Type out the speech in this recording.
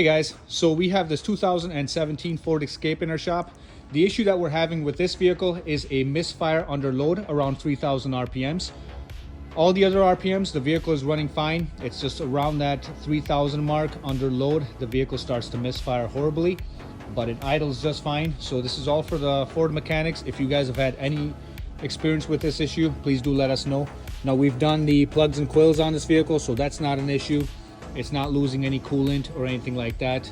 Hey guys, so we have this 2017 Ford Escape in our shop. The issue that we're having with this vehicle is a misfire under load around 3,000 RPMs. All the other RPMs, the vehicle is running fine. It's just around that 3,000 mark under load, the vehicle starts to misfire horribly, but it idles just fine. So this is all for the Ford mechanics. If you guys have had any experience with this issue, please do let us know. Now we've done the plugs and coils on this vehicle, so that's not an issue. It's not losing any coolant or anything like that.